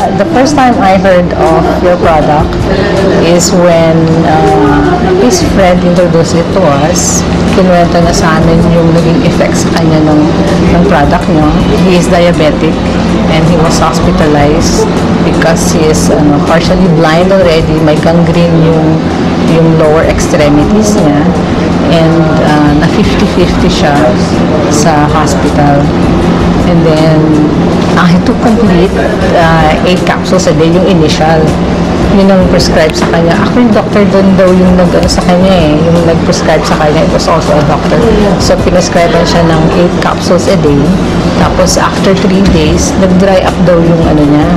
The first time I heard of your product is when his friend introduced it to us. Kinuwento na sa amin yung naging effects sa kanya ng product nyo. He is diabetic and he was hospitalized because he is partially blind already. May gangrene yung lower extremities niya. And na 50-50 siya sa hospital. And then, he took complete 8 capsules a day, yung initial. Yun ang prescribe sa kanya. Ako yung doctor doon daw yung sa kanya yung nag-prescribe sa kanya. It was also a doctor. So, pinascribe siya ng 8 capsules a day. Tapos, after 3 days, nag-dry up daw yung niya,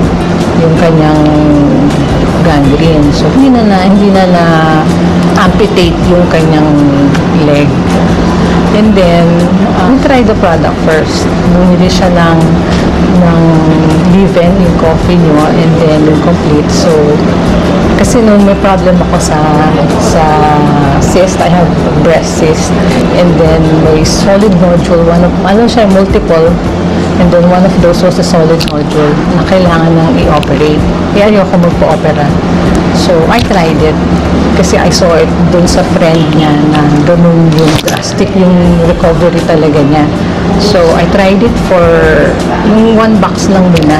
yung kanyang gangrene. So, hindi na amputate yung kanyang leg. And then, we tried the product first. Bumili siya ng leave-in, yung coffee nyo, and then yung complete. So, kasi nung may problem ako sa cyst, I have breast cyst, and then may solid nodule, multiple, and then one of those was a solid nodule na kailangan nang i-operate. Kaya ayoko magpo-opera. So, I tried it kasi I saw it dun sa friend niya na ganun yung drastic yung recovery talaga niya. So, I tried it for yung 1 box lang muna.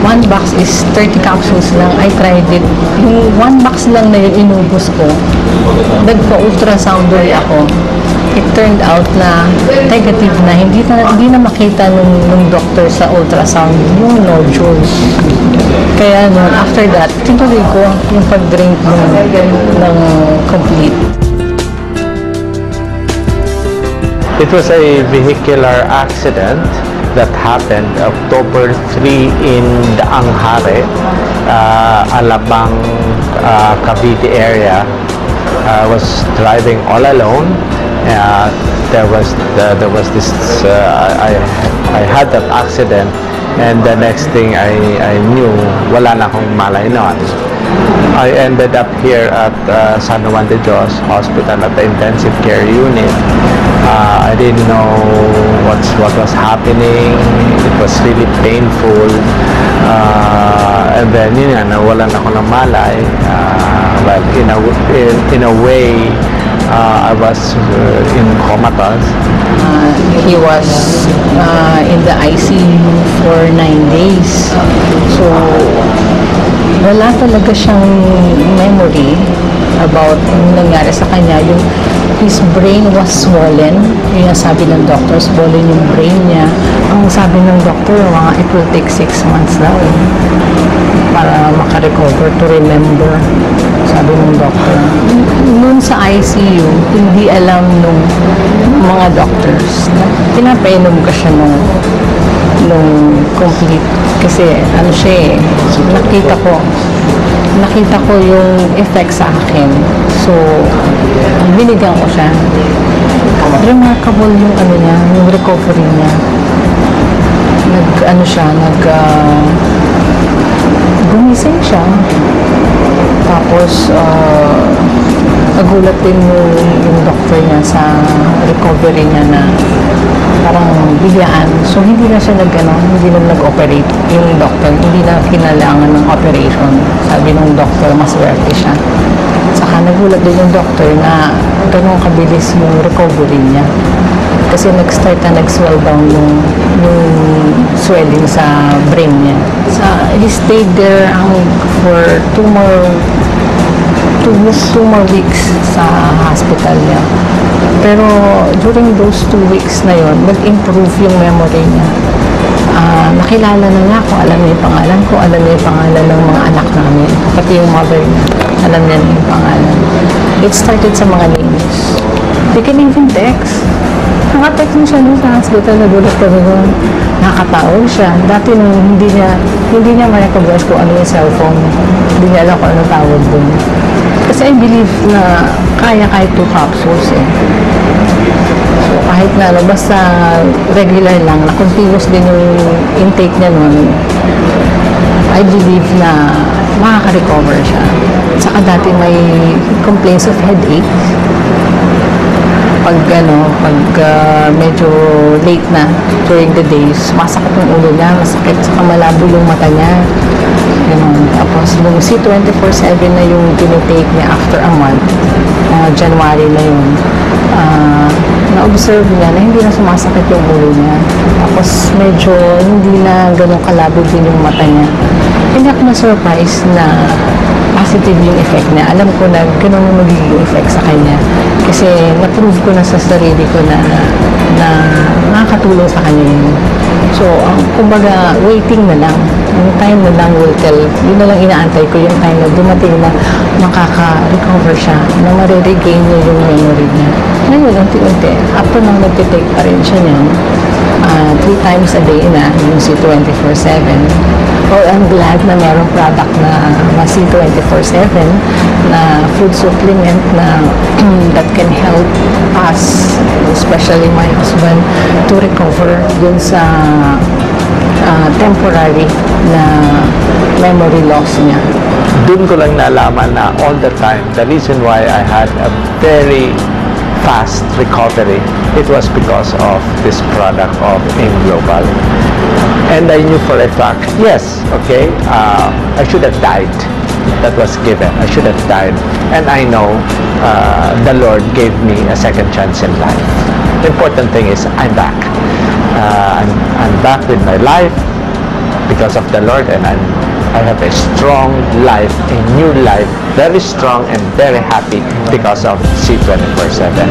1 box is 30 capsules lang. I tried it. Yung 1 box lang na yun inubos ko. Nagpa-ultrasound ulit ako. It turned out na negative na. Hindi na makita nung doctor sa ultrasound yung nodules. Kaya after that, tinuloy ko yung pag-drink ng complete. It was a vehicular accident that happened October 3 in Daanghare, Alabang, Cavite area. I was driving all alone. There was this. I had that accident, and the next thing I knew, wala na akong malay noon. I ended up here at San Juan de Dios Hospital at the intensive care unit. I didn't know what was happening. It was really painful. And then nawalan ako ng malay. But in a way, I was in comatose. He was in the ICU for 9 days. So, wala talaga siyang memory about yung nangyari sa kanya. His brain was swollen. Yung sabi ng doctor, swollen yung brain niya. Ang sabi ng doctor, it will take 6 months daw para makarecover, to remember. Sabi ng doctor. Noon sa ICU, hindi alam nung mga doctors na pinapainom ka siya nung complete. Kasi siya nakita ko yung effect sa akin. So, binigyan ko siya. Remarkable yung niya, yung recovery niya. Gumising siya. Tapos, nagulat din yung doctor niya sa recovery niya na parang biglaan. So, hindi na siya hindi na nag-operate. Yung doctor, hindi na kinailangan ng operation. Sabi ng doctor, mas swerte siya. Saka nagulat din yung doctor na ganun kabilis yung recovery niya. Kasi nag-start na nag-swell down yung swelling sa brain niya. He stayed there for 2 more weeks sa hospital niya. Pero during those 2 weeks na yon, nag-improve yung memory niya. Nakilala na niya ako, alam niya yung pangalan ko, alam niya yung pangalan ng mga anak namin, pati yung mother niya, alam niya yung pangalan. It started sa mga names. They can even text. Nakatext mo siya doon sa hospital, nagulat kami doon. Nakakatawag siya. Dati nung hindi niya ma-recognize kung ano yung cellphone. Hindi niya alam kung ano tawag doon. Kasi I believe na kaya kahit 2 capsules So kahit na basta regular lang, na continuous din yung intake niya noon, I believe na makaka-recover siya. Saka dati may complaints of headache. Pag medyo late na during the days, masakit yung ulo niya, masakit, saka malabo yung mata niya. Ganun. Tapos, nung C24/7 na yung tinitake niya after a month, January na yun, na-observe niya na hindi na sumasakit yung ulo niya. Tapos, medyo hindi na ganun kalabo din yung mata niya. Hindi ako na-surprise na positive yung effect niya. Alam ko na ganun yung magiging effect sa kanya. Kasi na-prove ko na sa sarili ko na nakakatulong sa kanya yun. So, kumbaga, waiting na lang. Yung time na lang will tell. Yun na lang inaantay ko yung time na dumating na makaka-recover siya, na mariregain niya yung memory niya. Ngayon, unti-unti, after nang nagtitake pa rin siya niyan, 3 times a day na, yung C24/7. Well, I'm glad na merong product na C24/7 na food supplement na that can help us, especially my husband, to recover dun sa temporary na memory loss niya. Doon ko lang nalaman na all the time, the reason why I had a very fast recovery, it was because of this product of AIM Global. And I knew for a fact, yes, okay, I should have died. That was given. I should have died. And I know the Lord gave me a second chance in life. The important thing is I'm back. I'm back with my life because of the Lord, and I have a strong life, a new life, very strong and very happy because of C24/7.